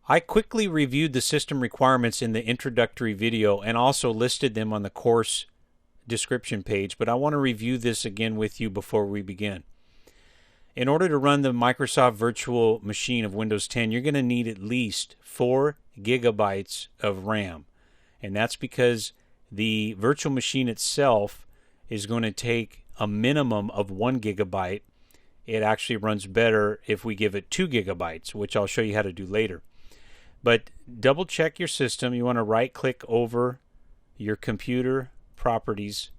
I quickly reviewed the system requirements in the introductory video and also listed them on the course description page, but I want to review this again with you before we begin. In order to run the Microsoft Virtual Machine of Windows 10, you're going to need at least 4 gigabytes of RAM. And that's because the virtual machine itself is going to take a minimum of 1 gigabyte. It actually runs better if we give it 2 gigabytes, which I'll show you how to do later. But double check your system. You want to right click over your computer properties,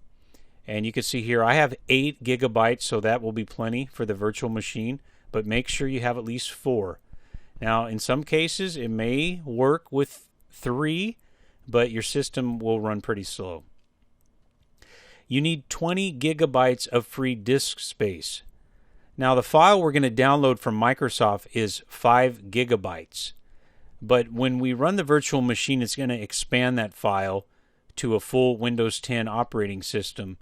and you can see here I have 8 gigabytes, so that will be plenty for the virtual machine, but make sure you have at least 4. Now in some cases it may work with 3, but your system will run pretty slow. You need 20 gigabytes of free disk space. Now the file we're going to download from Microsoft is 5 gigabytes. But when we run the virtual machine, it's going to expand that file to a full Windows 10 operating system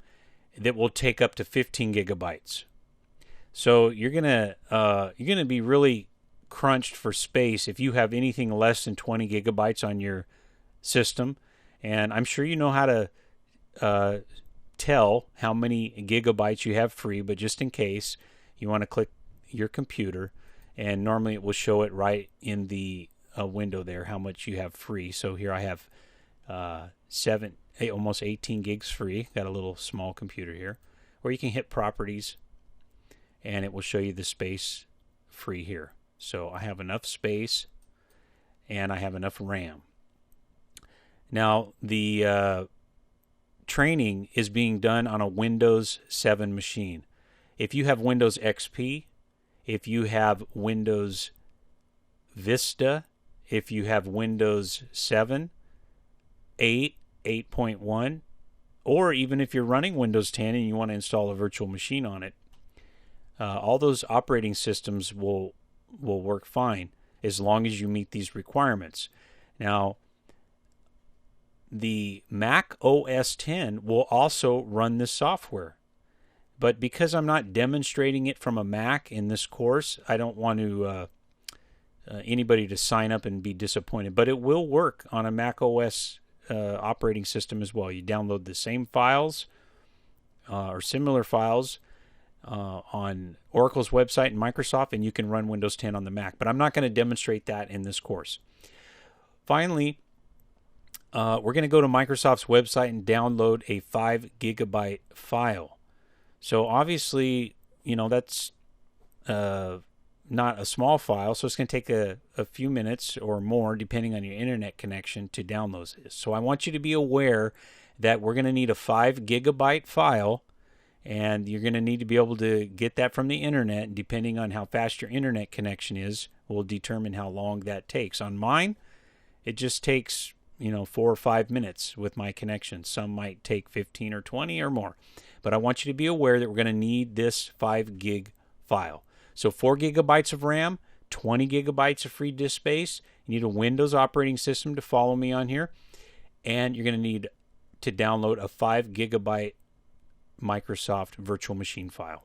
that will take up to 15 gigabytes. So you're going to be really crunched for space if you have anything less than 20 gigabytes on your system. And I'm sure you know how to tell how many gigabytes you have free, but just in case, you want to click your computer, and normally it will show it right in the window there how much you have free. So here I have almost 18 gigs free. Got a little small computer here. Or you can hit properties and it will show you the space free here. So I have enough space and I have enough RAM. Now the training is being done on a Windows 7 machine. If you have Windows XP, if you have Windows Vista, if you have Windows 7, 8, 8.1, or even if you're running Windows 10 and you want to install a virtual machine on it, all those operating systems will work fine as long as you meet these requirements. Now, the Mac OS X will also run this software. But because I'm not demonstrating it from a Mac in this course, I don't want to anybody to sign up and be disappointed. But it will work on a Mac OS operating system as well. You download the same files or similar files on Oracle's website and Microsoft, and you can run Windows 10 on the Mac. But I'm not going to demonstrate that in this course. Finally, we're going to go to Microsoft's website and download a 5 gigabyte file. So obviously, that's not a small file, so it's going to take a few minutes or more depending on your internet connection to download this. So I want you to be aware that we're going to need a 5 gigabyte file, and you're going to need to be able to get that from the internet, and depending on how fast your internet connection is will determine how long that takes. On mine, it just takes 4 or 5 minutes with my connection. Some might take 15 or 20 or more. But I want you to be aware that we're going to need this 5 gig file. So 4 gigabytes of RAM, 20 gigabytes of free disk space. You need a Windows operating system to follow me on here. And you're going to need to download a 5 gigabyte Microsoft virtual machine file.